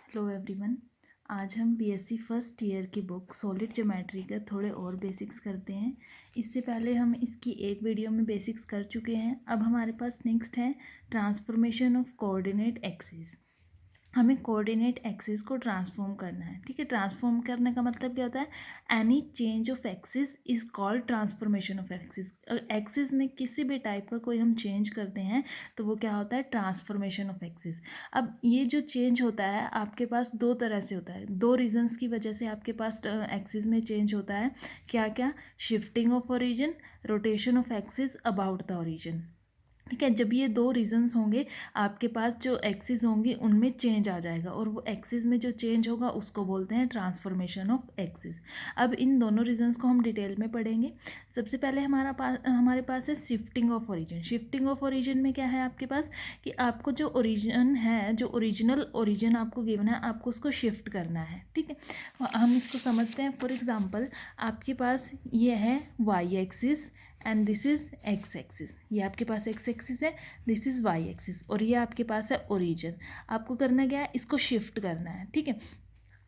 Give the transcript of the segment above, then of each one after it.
Hello everyone. आज हम BSc first year की बुक सॉलिड ज्योमेट्री का थोड़े और बेसिक्स करते हैं। इससे पहले हम इसकी एक वीडियो में बेसिक्स कर चुके हैं। अब हमारे पास नेक्स्ट है ट्रांसफॉर्मेशन ऑफ कोऑर्डिनेट एक्सिस। हमें कोऑर्डिनेट एक्सिस को ट्रांसफॉर्म करना है। ठीक है, ट्रांसफॉर्म करने का मतलब क्या होता है? Any change of axis is called transformation of axis. Axis में किसी भी टाइप का कोई हम चेंज करते हैं तो वो क्या होता है? Transformation of axis. अब ये जो चेंज होता है आपके पास दो तरह से होता है, दो रीजंस की वजह से आपके पास एक्सिस में चेंज होता है। क्या क्या? Shifting of origin, rotation of axis about the origin. ठीक है, जब ये दो रीजंस होंगे आपके पास, जो एक्सिस होंगी उनमें चेंज आ जाएगा और वो एक्सिस में जो चेंज होगा उसको बोलते हैं ट्रांसफॉर्मेशन ऑफ एक्सिस। अब इन दोनों रीजंस को हम डिटेल में पढ़ेंगे। सबसे पहले हमारे पास है shifting of origin. Shifting of origin में क्या है आपके पास कि आपको जो ओरिजिन है, जो ओरिजिनल ओरिजिन आपको गिवन है, आपको उसको शिफ्ट करना है। ठीक है, हम इसको समझते हैं। फॉर एग्जाम्पल आपके पास ये है Y axis and this is X axis. ये आपके पास एक्स एक्सिस है, दिस इज वाई एक्सिस, और ये आपके पास है ओरिजिन। आपको करना क्या है? इसको शिफ्ट करना है। ठीक है,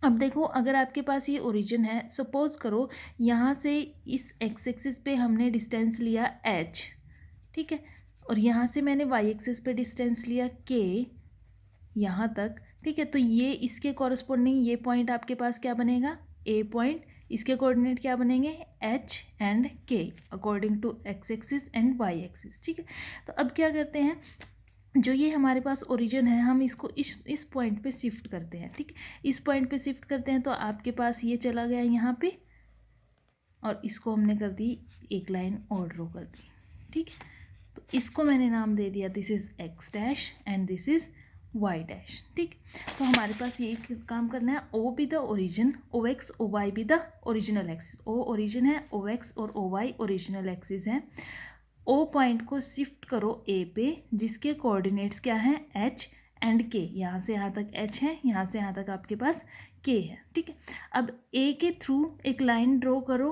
अब देखो, अगर आपके पास ये ओरिजिन है, सपोज करो यहाँ से इस एक्स एक्सिस पे हमने डिस्टेंस लिया h, ठीक है, और यहाँ से मैंने वाई एक्सिस पे डिस्टेंस लिया k यहाँ तक। ठीक है, तो ये इसके कॉरस्पॉन्डिंग ये पॉइंट आपके पास क्या बनेगा? ए पॉइंट। इसके कोऑर्डिनेट क्या बनेंगे? H and K according to X axis and Y axis. ठीक है, तो अब क्या करते हैं, जो ये हमारे पास ओरिजिन है हम इसको इस पॉइंट पे शिफ्ट करते हैं। ठीक, इस पॉइंट पे शिफ्ट करते हैं तो आपके पास ये चला गया यहाँ पे, और इसको हमने कर दी एक लाइन और ड्रॉ कर दी। ठीक, तो इसको मैंने नाम दे दिया this is x dash and this is Y dash. ठीक, तो हमारे पास ये काम करना है, O be the origin, O X O Y be the original axis. O origin है, ओ एक्स और ओ वाई ओरिजिनल एक्सिस है। ओ पॉइंट को शिफ्ट करो ए पे, जिसके कोऑर्डिनेट्स क्या हैं? एच एंड के। यहाँ से यहाँ तक एच है, यहाँ से यहाँ तक आपके पास के है। ठीक है, अब ए के थ्रू एक लाइन ड्रॉ करो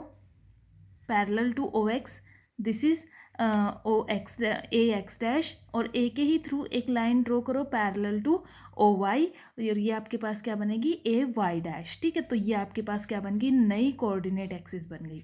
parallel to O X, this is O X A x dash, और ए के ही थ्रू एक लाइन ड्रॉ करो पैरेलल टू ओ वाई, और ये आपके पास क्या बनेगी? A Y dash. ठीक है, तो ये आपके पास क्या बन गई? नई कोऑर्डिनेट एक्सिस बन गई।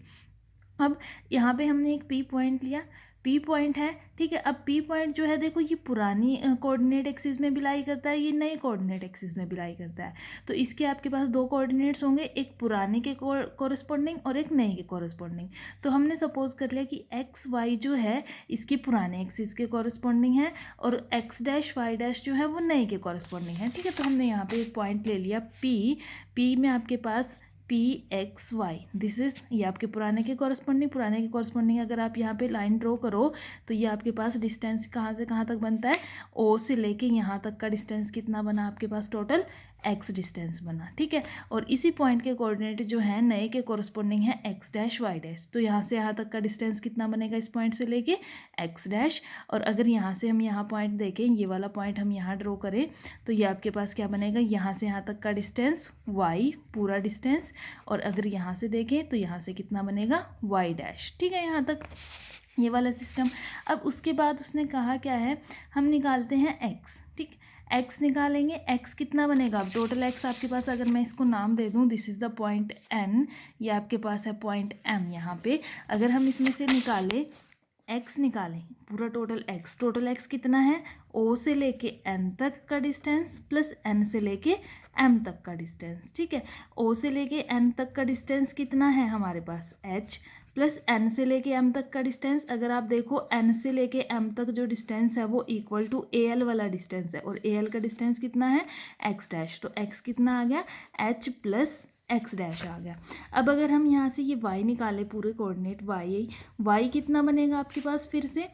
अब यहाँ पे हमने एक पी पॉइंट लिया, पी पॉइंट है। ठीक है, अब पी पॉइंट जो है, देखो ये पुरानी कोऑर्डिनेट एक्सिस में बिलाई करता है, ये नए कोऑर्डिनेट एक्सिस में बिलाई करता है। तो इसके आपके पास दो कोऑर्डिनेट्स होंगे, एक पुराने के कॉरस्पॉन्डिंग और एक नए के कॉरस्पॉन्डिंग। तो हमने सपोज कर लिया कि एक्स वाई जो है इसकी पुराने एक्सिस के कॉरस्पॉन्डिंग है, और एक्स डैश वाई डैश जो है वो नए के कॉरस्पॉन्डिंग है। ठीक है, तो हमने यहाँ पे एक पॉइंट ले लिया पी। पी में आपके पास P X Y, this is, ये आपके पुराने के कॉरस्पॉन्डिंग अगर आप यहाँ पे लाइन ड्रॉ करो तो ये आपके पास डिस्टेंस कहाँ से कहाँ तक बनता है? ओ से लेके यहाँ तक का डिस्टेंस कितना बना आपके पास? टोटल एक्स डिस्टेंस बना। ठीक है, और इसी पॉइंट के कोऑर्डिनेट जो है नए के कॉरस्पॉन्डिंग है एक्स डैश वाई डैश। तो यहाँ से यहाँ तक का डिस्टेंस कितना बनेगा इस पॉइंट से लेके? X dash. और अगर यहाँ से हम यहाँ पॉइंट देखें, ये वाला पॉइंट हम यहाँ ड्रॉ करें, तो ये आपके पास क्या बनेगा? यहाँ से यहाँ तक का डिस्टेंस वाई पूरा डिस्टेंस, और अगर यहाँ से देखें तो यहाँ से कितना बनेगा? Y dash. ठीक है, यहाँ तक ये वाला सिस्टम। अब उसके बाद उसने कहा क्या है, हम निकालते हैं एक्स। ठीक, एक्स निकालेंगे, एक्स कितना बनेगा? अब टोटल एक्स आपके पास, अगर मैं इसको नाम दे दूं, this is the point N, ये आपके पास है पॉइंट एम। यहाँ पे अगर हम इसमें से निकालें एक्स, निकालें पूरा टोटल एक्स कितना है? ओ से लेके एन तक का डिस्टेंस प्लस एन से लेके एम तक का डिस्टेंस। ठीक है, ओ से लेके एन तक का डिस्टेंस कितना है हमारे पास? एच, प्लस एन से लेके एम तक का डिस्टेंस, अगर आप देखो एन से लेके एम तक जो डिस्टेंस है वो इक्वल टू ए एल वाला डिस्टेंस है, और ए एल का डिस्टेंस कितना है? X dash. तो एक्स कितना आ गया? एच प्लस एक्स डैश आ गया। अब अगर हम यहाँ से ये वाई निकालें, पूरे कोऑर्डिनेट वाई कितना बनेगा आपके पास? फिर से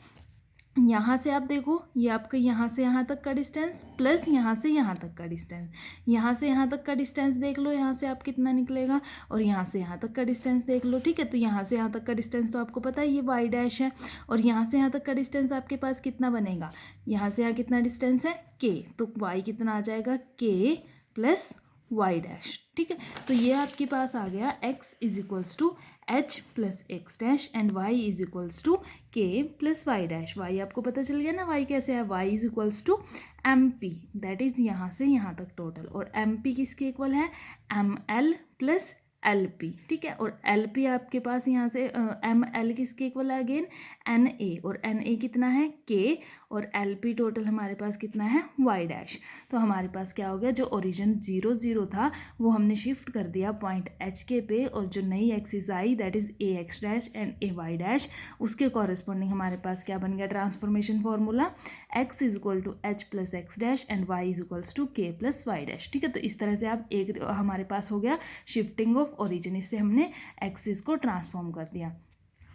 यहाँ से आप देखो, ये आपका यहाँ से यहाँ तक का डिस्टेंस प्लस यहाँ से यहाँ तक का डिस्टेंस, यहाँ से यहाँ तक का डिस्टेंस देख लो, यहाँ से आप कितना निकलेगा, और यहाँ से यहाँ तक का डिस्टेंस देख लो। ठीक है, तो यहाँ से यहाँ तक का डिस्टेंस तो आपको पता है ये वाई डैश है, और यहाँ से यहाँ तक का डिस्टेंस आपके पास कितना बनेगा? यहाँ से यहाँ कितना डिस्टेंस है? के, तो वाई कितना आ जाएगा? के प्लस वाई डैश। ठीक है, तो ये आपके पास आ गया x is equals to h plus x dash and y is equals to k plus y dash. y आपको पता चल गया ना y कैसे है, y is equals to M P, that is यहाँ से यहाँ तक टोटल, और एम पी किसके इक्वल है, M L plus L P. ठीक है, और एल पी आपके पास यहाँ से एम एल किसके इक्वल है अगेन, एन ए, और एन ए कितना है के, और एल पी टोटल हमारे पास कितना है वाई डैश। तो हमारे पास क्या हो गया, जो ओरिजिन 0 0 था वो हमने शिफ्ट कर दिया पॉइंट एच के पे, और जो नई एक्सिस आई that is a x dash and a Y dash, उसके कॉरेस्पॉन्डिंग हमारे पास क्या बन गया transformation formula, x is equal to h plus x dash and y is equals to k plus y dash. ठीक है, तो इस तरह से आप एक हमारे पास हो गया शिफ्टिंग ऑफ ओरिजिन, इससे हमने एक्सिस को ट्रांसफॉर्म कर दिया।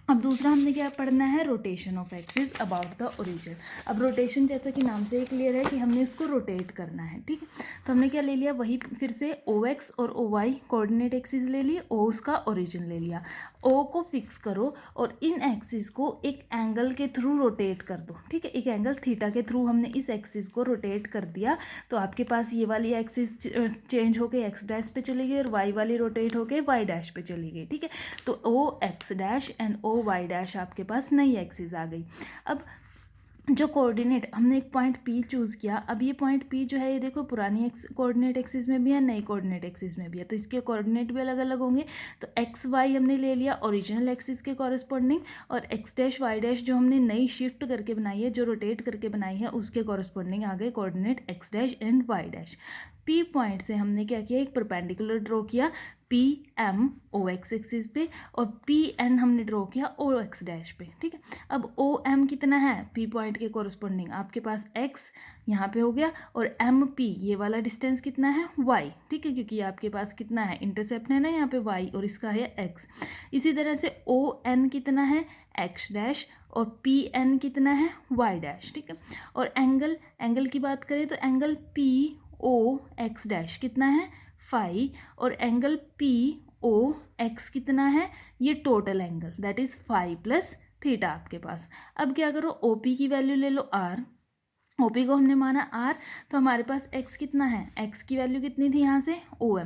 अब दूसरा हमने क्या पढ़ना है, rotation of axis about the origin. अब रोटेशन जैसा कि नाम से ही क्लियर है कि हमने इसको रोटेट करना है। ठीक है, तो हमने क्या ले लिया, वही फिर से ओ एक्स और ओ वाई कोऑर्डिनेट एक्सिस ले लिए, ओ उसका ओरिजिन ले लिया, ओ को फिक्स करो और इन एक्सिस को एक एंगल के थ्रू रोटेट कर दो। ठीक है, एक एंगल थीटा के थ्रू हमने इस एक्सिस को रोटेट कर दिया, तो आपके पास ये वाली एक्सिस चेंज होके एक्स डैश पे चली गई और वाई वाली रोटेट होके वाई डैश पे चली गई। ठीक है, तो O X dash and O Y dash आपके पास नई एक्सिस आ गई। अब जो कोऑर्डिनेट हमने एक पॉइंट P चूज़ किया, अब ये पॉइंट P जो है ये देखो पुरानी कोऑर्डिनेट एक्सिस में भी है, नई कोऑर्डिनेट एक्सिस में भी है, तो इसके कोऑर्डिनेट भी अलग अलग होंगे। तो एक्स वाई हमने ले लिया ओरिजिनल एक्सिस के कॉरस्पॉन्डिंग, और एक्स डैश वाई डैश जो हमने नई शिफ्ट करके बनाई है, जो रोटेट करके बनाई है, उसके कॉरस्पॉन्डिंग आ गए coordinate x dash and y dash. P point से हमने क्या किया, एक परपेंडिकुलर ड्रॉ किया P M O X axis पे, और पी एन हमने ड्रॉ किया ओ एक्स डैश पे। ठीक है, अब ओ एम कितना है पी पॉइंट के कोरस्पॉन्डिंग, आपके पास एक्स यहाँ पे हो गया, और एम पी ये वाला डिस्टेंस कितना है वाई। ठीक है, क्योंकि आपके पास कितना है इंटरसेप्ट है ना यहाँ पे वाई, और इसका है एक्स। इसी तरह से ओ एन कितना है एक्स डैश, और पी एन कितना है वाई डैश। ठीक है, और एंगल की बात करें तो angle P O X dash कितना है फाई, और एंगल पी ओ एक्स कितना है, ये total angle that is phi plus theta आपके पास। अब क्या करो, ओ पी की वैल्यू ले लो आर, ओ पी को हमने माना आर, तो हमारे पास एक्स कितना है, एक्स की वैल्यू कितनी थी यहाँ से ओ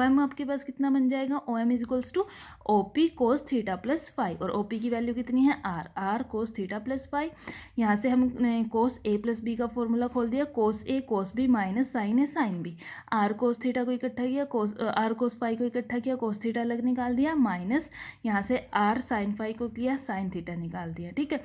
एम आपके पास कितना बन जाएगा, O M is equals to O P cos theta plus five, और ओ पी की वैल्यू कितनी है R cos theta plus five. यहाँ से हम कोस ए प्लस बी का फॉर्मूला खोल दिया, cos A cos B minus sine A sine B, R cos theta को इकट्ठा किया, आर कोस फाइव को इकट्ठा किया, कोस थीटा अलग निकाल दिया, माइनस यहाँ से आर साइन फाइव को किया, साइन थीटा निकाल दिया। ठीक है,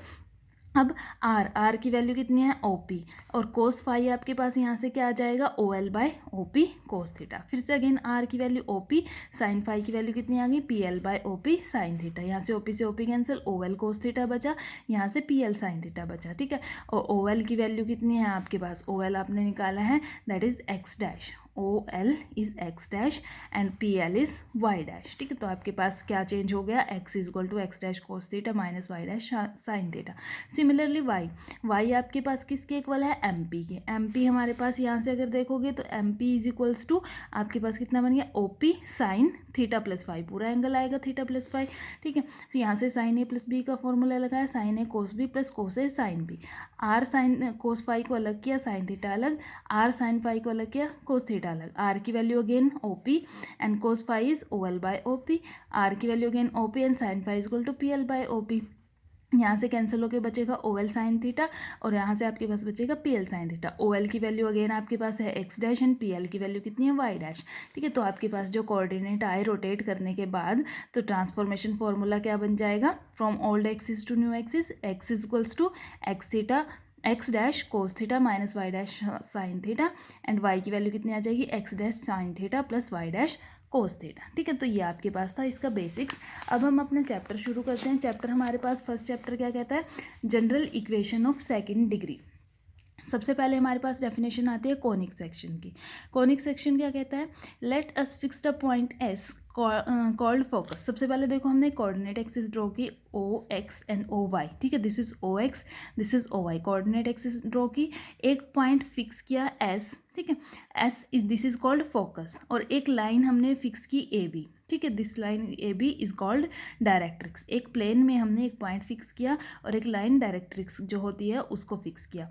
अब आर की वैल्यू कितनी है ओ पी, और कोस फाई आपके पास यहाँ से क्या आ जाएगा O L by O P cos theta. फिर से अगेन आर की value O P, sine phi की वैल्यू कितनी आ गई P L by O P sine theta, यहाँ से ओ पी से O P cancel, O L cos theta बचा, यहाँ से पी एल साइन थीटा बचा। ठीक है, और ओ एल की वैल्यू कितनी है आपके पास, ओ एल आपने निकाला है that is x dash, O L is x dash and P L is Y dash. ठीक है, तो आपके पास क्या चेंज हो गया, x is equal to x dash cos theta minus y dash sine theta. Similarly y आपके पास किसके इक्वल है एम पी के, एम पी हमारे पास यहाँ से अगर देखोगे तो M P is equals to आपके पास कितना बन गया ओ P sine theta plus five, पूरा एंगल आएगा थीटा प्लस फाइव। ठीक है, तो यहाँ से साइन ए प्लस बी का फॉर्मूला लगाया, sine A cos B plus cos A sine B, R sine cos five को अलग किया, साइन थीटा अलग, आर साइन फाइव को अलग किया, कोस थीटा अलग, आर की value again O P and cos five is O L by O P, R की value again O P and sine five is equal to P L by O P. यहाँ से cancel होकर बचेगा O L sine theta, और यहाँ से आपके पास बचेगा P L sine theta. O L की वैल्यू अगेन आपके पास है x dash and P L की वैल्यू कितनी है वाई डैश। ठीक है, तो आपके पास जो कोऑर्डिनेट आए रोटेट करने के बाद, तो ट्रांसफॉर्मेशन फॉर्मूला क्या बन जाएगा, from old axis to new axis, x is equals to x theta x dash cos theta minus y dash sine theta, and y की वैल्यू कितनी आ जाएगी x dash sine theta plus y dash cos theta. ठीक है, तो ये आपके पास था इसका बेसिक्स। अब हम अपना चैप्टर शुरू करते हैं। चैप्टर हमारे पास फर्स्ट चैप्टर क्या कहता है, general equation of second degree. सबसे पहले हमारे पास डेफिनेशन आती है कोनिक सेक्शन की। कोनिक सेक्शन क्या कहता है, let us fix the point S called focus. सबसे पहले देखो हमने कोऑर्डिनेट एक्सिस ड्रॉ की O X and O Y. ठीक है, this is O X, this is O Y, coordinate axis draw की, एक पॉइंट फिक्स किया एस। ठीक है, S is this is called focus, और एक लाइन हमने फिक्स की ए बी। ठीक है, this line A B is called directrix. एक प्लेन में हमने एक पॉइंट फिक्स किया और एक लाइन डायरेक्ट्रिक्स जो होती है उसको फिक्स किया।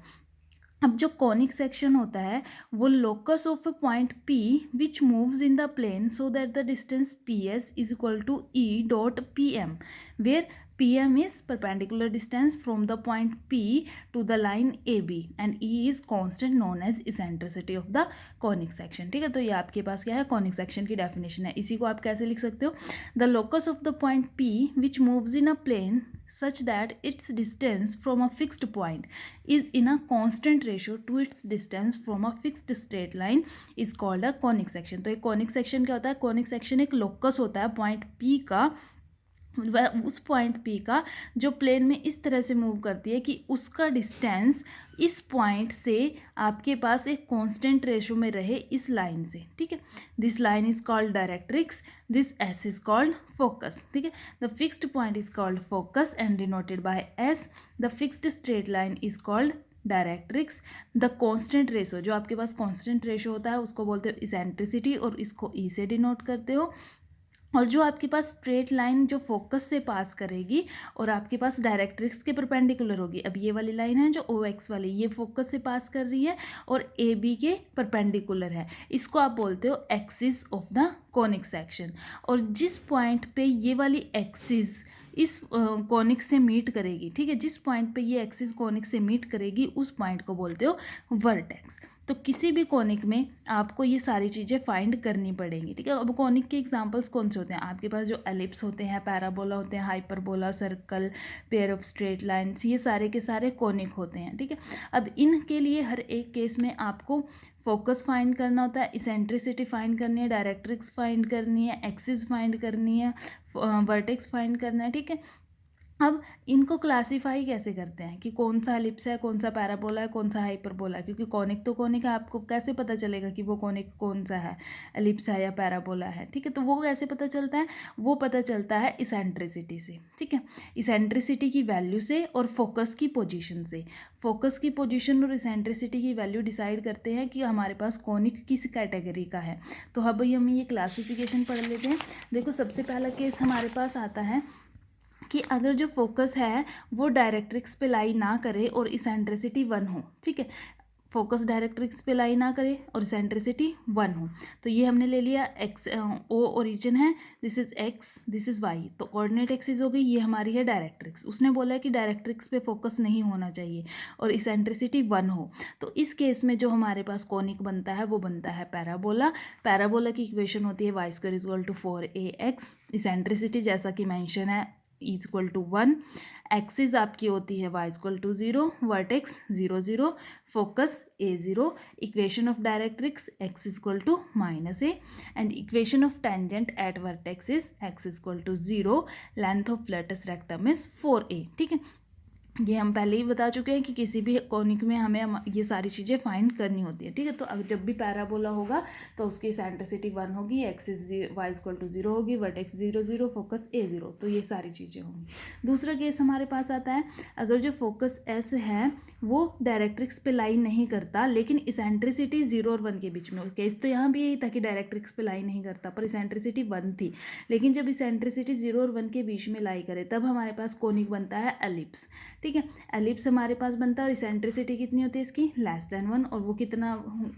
अब जो कॉनिक सेक्शन होता है वो locus of a point P which moves in the plane so that the distance P S is equal to e dot P M, where PM is perpendicular distance from the point P to the line AB and E is constant known as eccentricity of the conic section। ठीक है, तो ये आपके पास क्या है, conic section की definition है। इसी को आप कैसे लिख सकते हो, the locus of the point P which moves in a plane such that its distance from a fixed point is in a constant ratio to its distance from a fixed straight line is called a conic section। तो ये conic section क्या होता है, conic section एक locus होता है point P का, वह उस पॉइंट P का जो प्लेन में इस तरह से मूव करती है कि उसका डिस्टेंस इस पॉइंट से आपके पास एक कांस्टेंट रेशो में रहे इस लाइन से। ठीक है, this line is called directrix, this S is called focus. ठीक है, the fixed point is called focus and denoted by S, the fixed straight line is called directrix, the constant ratio, जो आपके पास constant ratio होता है उसको बोलते हो eccentricity और इसको ई से डिनोट करते हो, और जो आपके पास स्ट्रेट लाइन जो फोकस से पास करेगी और आपके पास डायरेक्ट्रिक्स के परपेंडिकुलर होगी। अब ये वाली लाइन है जो ओ एक्स वाली, ये फोकस से पास कर रही है और ए बी के परपेंडिकुलर है, इसको आप बोलते हो axis of the conic section. और जिस पॉइंट पे ये वाली एक्सिस इस कॉनिक से मीट करेगी, ठीक है, जिस पॉइंट पे ये एक्सिस कॉनिक से मीट करेगी उस पॉइंट को बोलते हो वर्टेक्स। तो किसी भी कॉनिक में आपको ये सारी चीज़ें फाइंड करनी पड़ेंगी। ठीक है, अब कॉनिक के एग्जांपल्स कौन से होते हैं, आपके पास जो एलिप्स होते हैं, पैराबोला होते हैं, hyperbola, circle, pair of straight lines, ये सारे के सारे कॉनिक होते हैं। ठीक है, अब इनके लिए हर एक केस में आपको फोकस फाइंड करना होता है, इसेंट्रिसिटी फाइंड करनी है, डायरेक्ट्रिक्स फाइंड करनी है, एक्सिस फाइंड करनी है, वर्टेक्स फाइंड करना है। ठीक है, अब इनको क्लासीफाई कैसे करते हैं कि कौन सा एलिप्स है, कौन सा पैराबोला है, कौन सा हाइपरबोला है, क्योंकि कॉनिक तो कॉनिक है, आपको कैसे पता चलेगा कि वो कॉनिक कौन सा है, एलिप्स है या पैराबोला है। ठीक है, तो वो कैसे पता चलता है, वो पता चलता है इसेंट्रिसिटी से। ठीक है, इसेंट्रिसिटी की वैल्यू से और फोकस की पोजीशन से। फोकस की पोजीशन और इसेंट्रिसिटी की वैल्यू डिसाइड करते हैं कि हमारे पास कॉनिक किस कैटेगरी का है। तो अब हम ये क्लासिफिकेशन पढ़ लेते हैं। देखो, सबसे पहला केस हमारे पास आता है कि अगर जो फोकस है वो डायरेक्ट्रिक्स पे लाई ना करे और इसेंट्रिसिटी 1 हो। ठीक है, फोकस डायरेक्ट्रिक्स पे लाई ना करे और इसेंट्रिसिटी 1 हो, तो ये हमने ले लिया एक्स, ओ ओरिजिन है, this is x, this is y, तो कोऑर्डिनेट एक्सिस हो गई, ये हमारी है डायरेक्ट्रिक्स। उसने बोला है कि डायरेक्ट्रिक्स पे फोकस नहीं होना चाहिए और इसेंट्रिसिटी 1 हो, तो इस केस में जो हमारे पास कॉनिक बनता है वो बनता है पैराबोला। पैराबोला की इक्वेशन होती है y square is equal to 4ax, eccentricity जैसा कि मेंशन है इज इक्वल टू 1, एक्सिस आपकी होती है y equal to 0, vertex 0 0, focus a0, equation of directrix x equal to -a and equation of tangent at vertex is x equal to 0, length of latus rectum is 4a। ठीक है, ये हम पहले ही बता चुके हैं कि किसी भी कॉनिक में हमें ये सारी चीज़ें फाइंड करनी होती है। ठीक है, तो जब भी पैराबोला होगा तो उसकी इसेंट्रिसिटी 1 होगी, एक्सिस वाई इक्वल टू 0 होगी, वर्टेक्स 0 0, फोकस a0, तो ये सारी चीज़ें होंगी। दूसरा केस हमारे पास आता है, अगर जो फोकस S है वो डायरेक्ट्रिक्स पे लाइन नहीं करता लेकिन इसेंट्रिसिटी 0 और 1 के बीच में। केस तो यहाँ भी यही था कि डायरेक्ट्रिक्स पे लाइन नहीं करता पर इसेंट्रिसिटी 1 थी, लेकिन जब इसेंट्रिसिटी 0 और 1 के बीच में लाई करे तब हमारे पास कॉनिक बनता है एलिप्स। ठीक है, एलिप्स हमारे पास बनता है और इसेंट्रिसिटी कितनी होती है इसकी, <<1, और वो कितना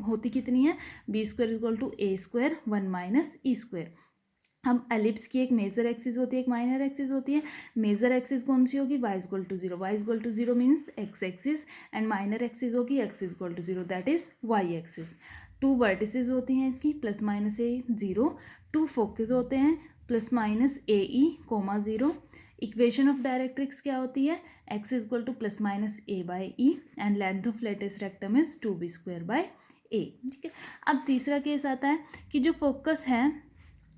होती कितनी है, b square equal to a square 1 minus e square. अब एलिप्स की एक मेजर एक्सिस होती है, एक माइनर एक्सिस होती है। मेजर एक्सिस कौन सी होगी, y equal to 0, y equal to 0 means x axis, and minor axis होगी x equal to 0, that is y axis. 2 vertices होती हैं इसकी प्लस माइनस a 0, 2 फोकस होते हैं plus minus a e comma 0। Equation of directrix क्या होती है, x equal to plus minus a by e and length of latus rectum is 2b square by a। ठीक है, अब तीसरा केस आता है कि जो फोकस है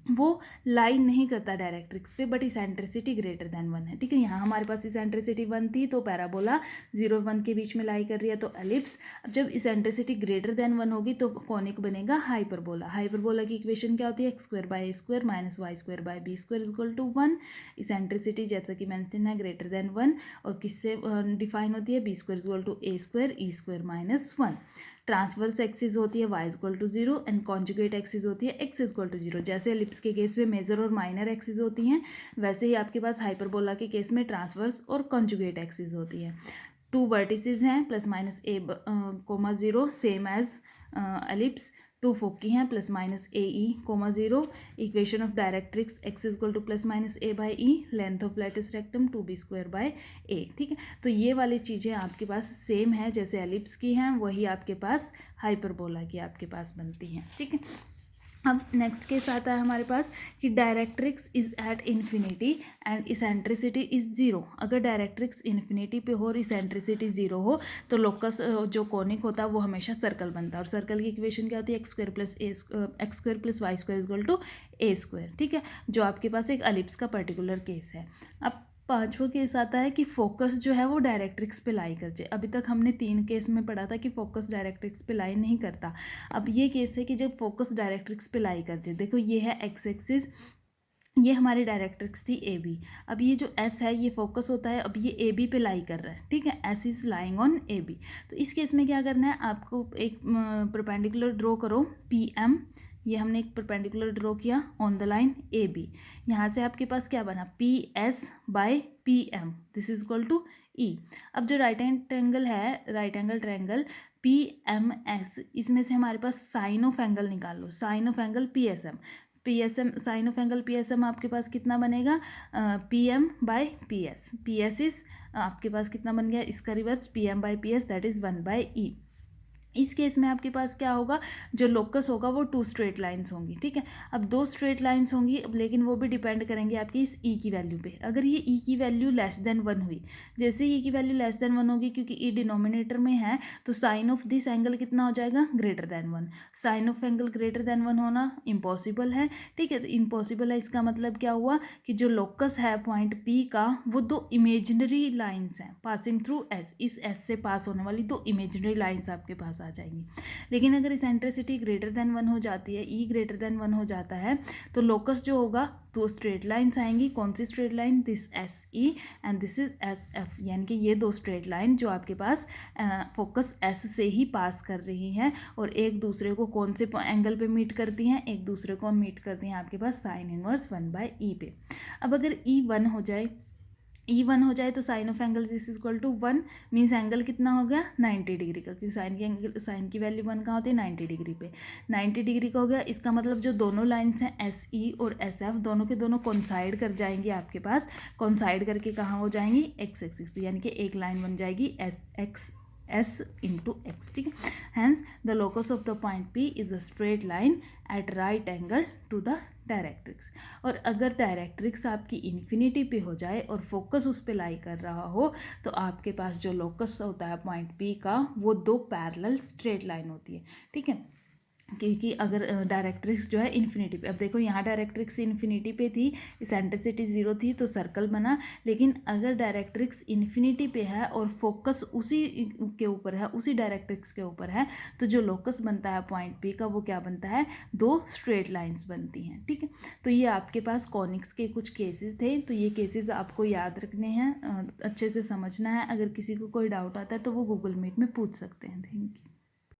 वो लाइन नहीं करता डायरेक्ट्रिक्स पे बट इसेंट्रिसिटी ग्रेटर देन 1 है। ठीक है, यहाँ हमारे पास इसेंट्रिसिटी 1 थी तो पैराबोला 0 और 1 के बीच में लाई कर रही है तो एलिप्स। अब जब इसेंट्रिसिटी ग्रेटर देन 1 होगी तो कॉनिक बनेगा हाइपरबोला। हाइपरबोला की इक्वेशन क्या होती है, x square by a square minus y square by b square equal to 1। Eccentricity जैसा कि मेंशन है ग्रेटर देन 1 और किससे डिफाइन होती है, b square equal to a square e square minus 1। Transverse axis होती है y equal to 0 and conjugate axis होती है x इक्वल टू 0। जैसे एलिप्स के केस में मेजर और माइनर एक्सिस होती हैं वैसे ही आपके पास हाइपरबोला के केस में ट्रांसवर्स और कॉन्जुगेट एक्सिस होती है। 2 वर्टिसेस हैं plus minus A comma 0 same as ellipse, 2 foci हैं plus minus A E comma 0, equation of directrix x is equal to plus minus A by E, length of latus rectum 2b square by A. ठीक है, तो ये वाली चीज़ें आपके पास same है जैसे एलिप्स की हैं, वही आपके पास हाइपरबोला की आपके पास बनती हैं। ठीक है, अब नेक्स्ट केस आता है हमारे पास कि directrix is at infinity and eccentricity is zero. अगर डायरेक्ट्रिक्स इन्फिनिटी पे हो और इसेंट्रिसिटी ज़ीरो हो तो लोकस जो कॉनिक होता है वो हमेशा सर्कल बनता है, और सर्कल की इक्वेशन क्या होती है, x square plus y square equal to a square. ठीक है, जो आपके पास एक एलिप्स का पर्टिकुलर केस है। अब पांचवा केस आता है कि फोकस जो है वो डायरेक्ट्रिक्स पे लाई कर जाए। अभी तक हमने 3 केस में पढ़ा था कि फोकस डायरेक्ट्रिक्स पे लाई नहीं करता। अब ये केस है कि जब फोकस डायरेक्ट्रिक्स पे लाई कर जाए। देखो ये है एक्स एक्सिस, ये हमारी डायरेक्ट्रिक्स थी ए बी। अब ये जो एस है ये फोकस होता है, अब ये ए बी पे लाई कर रहा है। ठीक है, S is lying on A B. तो इस केस में क्या करना है, आपको एक परपेंडिकुलर ड्रॉ करो पी एम, ये हमने एक परपेंडिकुलर ड्रॉ किया on the line A B. यहाँ से आपके पास क्या बना, P S by P M, this is equal to E. अब जो राइट हैंड ट्रायंगल है, right angle triangle P M S, इसमें से हमारे पास साइन ऑफ एंगल निकाल लो, sine of angle P S M. P S M, sine of angle P S M आपके पास कितना बनेगा, P M by P S. P S is आपके पास कितना बन गया, इसका reverse P M by P S, that is 1 by E. इस केस में आपके पास क्या होगा, जो लोकस होगा वो 2 स्ट्रेट लाइंस होंगी। ठीक है, अब 2 स्ट्रेट लाइंस होंगी, अब लेकिन वो भी डिपेंड करेंगे आपकी इस ई की वैल्यू पे। अगर ये ई की वैल्यू लेस देन 1 हुई, जैसे ई की वैल्यू लेस देन 1 होगी, क्योंकि ई डिनोमिनेटर में है तो साइन ऑफ दिस एंगल कितना हो जाएगा, greater than 1। Sine of angle greater than 1 होना इम्पॉसिबल है। ठीक है, तो इम्पॉसिबल है, इसका मतलब क्या हुआ कि जो लोकस है पॉइंट पी का वो 2 इमेजिनरी लाइन्स हैं पासिंग थ्रू एस, इस एस से पास होने वाली 2 इमेजिनरी लाइन्स आपके पास आ जाएंगी। लेकिन अगर इसेंट्रिसिटी ग्रेटर देन 1 हो जाती है, ई ग्रेटर देन 1 हो जाता है, तो लोकस जो होगा 2 स्ट्रेट लाइन्स आएंगी। कौन सी straight line, this S E and this is S F, यानी कि ये 2 स्ट्रेट लाइन जो आपके पास फोकस एस से ही पास कर रही हैं और एक दूसरे को कौन से एंगल पे मीट करती हैं, एक दूसरे को मीट करती हैं आपके पास साइन इनवर्स 1 बाई ई पे। अब अगर ई 1 हो जाए, ई 1 हो जाए तो sine of angle this is equal to 1, means angle कितना हो गया, 90 डिग्री का, क्योंकि साइन की वैल्यू 1 कहाँ होती है, 90 डिग्री पे। 90 डिग्री का हो गया, इसका मतलब जो दोनों लाइन्स हैं एस ई और एस एफ, दोनों के दोनों कोइंसाइड कर जाएंगी आपके पास। कोइंसाइड करके कहाँ हो जाएंगी, एक्स एक्सिस पे, यानी कि एक लाइन बन जाएगी S X S into X. ठीक है, hence the locus of the point P is a straight line at right angle to the directrix. और अगर डायरेक्ट्रिक्स आपकी इन्फिनिटी पे हो जाए और फोकस उस पे लाई कर रहा हो तो आपके पास जो लोकस होता है पॉइंट पी का वो 2 पैरेलल स्ट्रेट लाइन होती है। ठीक है, क्योंकि अगर डायरेक्ट्रिक्स जो है इन्फिनिटी पे, अब देखो यहाँ डायरेक्ट्रिक्स इन्फिनिटी पे थी, इसेंट्रिसिटी 0 थी तो सर्कल बना। लेकिन अगर डायरेक्ट्रिक्स इन्फिनिटी पे है और फोकस उसी के ऊपर है, उसी डायरेक्ट्रिक्स के ऊपर है, तो जो लोकस बनता है पॉइंट पी का वो क्या बनता है, 2 स्ट्रेट लाइन्स बनती हैं। ठीक है, तो ये आपके पास कॉनिक्स के कुछ केसेस थे, तो ये केसेस आपको याद रखने हैं, अच्छे से समझना है। अगर किसी को कोई डाउट आता है तो वो गूगल मीट में पूछ सकते हैं। Thank you.